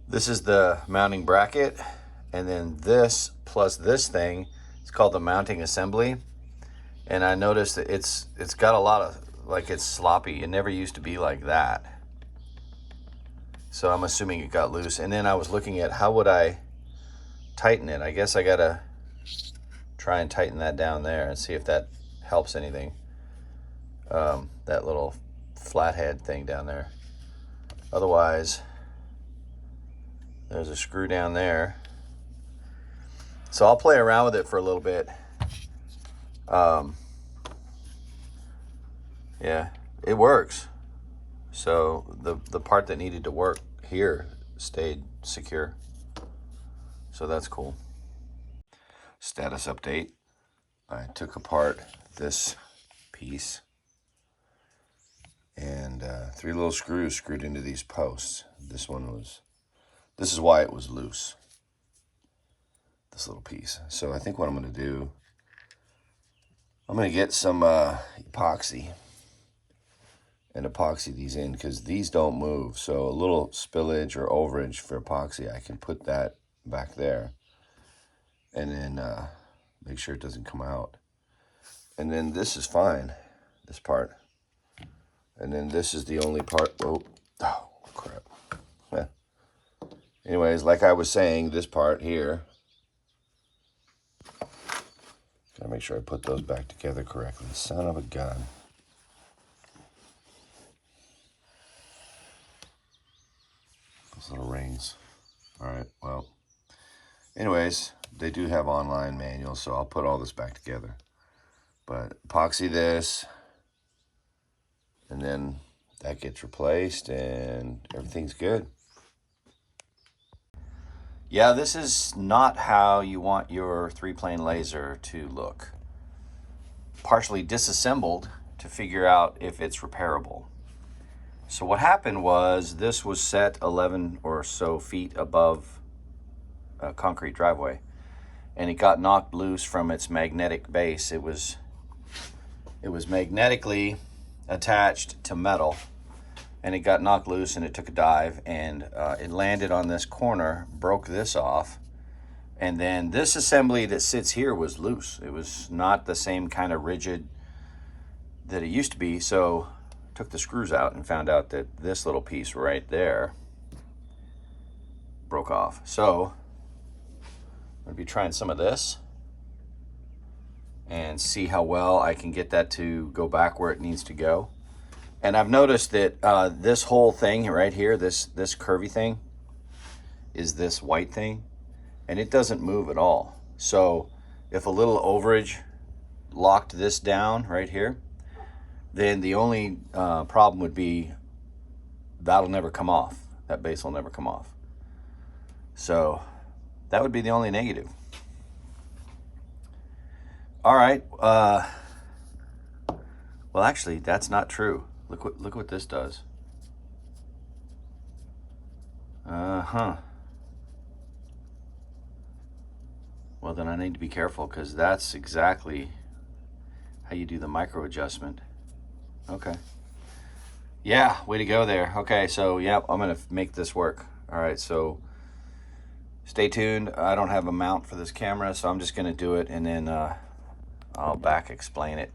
This is the mounting bracket, and then this plus this thing, it's called the mounting assembly. And I noticed that it's got a lot of, like, it's sloppy. It never used to be like that. So I'm assuming it got loose. And then I was looking at how would I tighten it. I guess I gotta try and tighten that down there and see if that helps anything. That little flathead thing down there. Otherwise, there's a screw down there. So I'll play around with it for a little bit. Yeah, it works. So the part that needed to work here stayed secure. So that's cool. Status update. I took apart this piece, and 3 little screws screwed into these posts. This is why it was loose, this little piece. So I think what I'm going to do, I'm going to get some epoxy and epoxy these in, because these don't move. So a little spillage or overage for epoxy, I can put that back there, and then make sure it doesn't come out. And then this is fine, this part. And then this is the only part. Oh crap. Anyways, like I was saying, this part here, gotta make sure I put those back together correctly. Son of a gun. Those little rings. All right, well, anyways, they do have online manuals, so I'll put all this back together. But epoxy this, and then that gets replaced, and everything's good. Yeah, this is not how you want your 3-plane laser to look. Partially disassembled to figure out if it's repairable. So what happened was, this was set 11 or so feet above a concrete driveway, and it got knocked loose from its magnetic base. It was magnetically attached to metal, and it got knocked loose, and it took a dive, and it landed on this corner, broke this off, and then this assembly that sits here was loose. It was not the same kind of rigid that it used to be. So I took the screws out and found out that this little piece right there broke off. So I'm going to be trying some of this and see how well I can get that to go back where it needs to go. And I've noticed that this whole thing right here, this curvy thing, is this white thing, and it doesn't move at all. So if a little overage locked this down right here, then the only problem would be that'll never come off. That base will never come off. So that would be the only negative. All right. Well, actually, that's not true. Look what this does. Well, then I need to be careful, because that's exactly how you do the micro adjustment. Okay. Yeah, way to go there. Okay, so yeah, I'm gonna make this work. All right, so stay tuned. I don't have a mount for this camera, so I'm just gonna do it, and then I'll back explain it.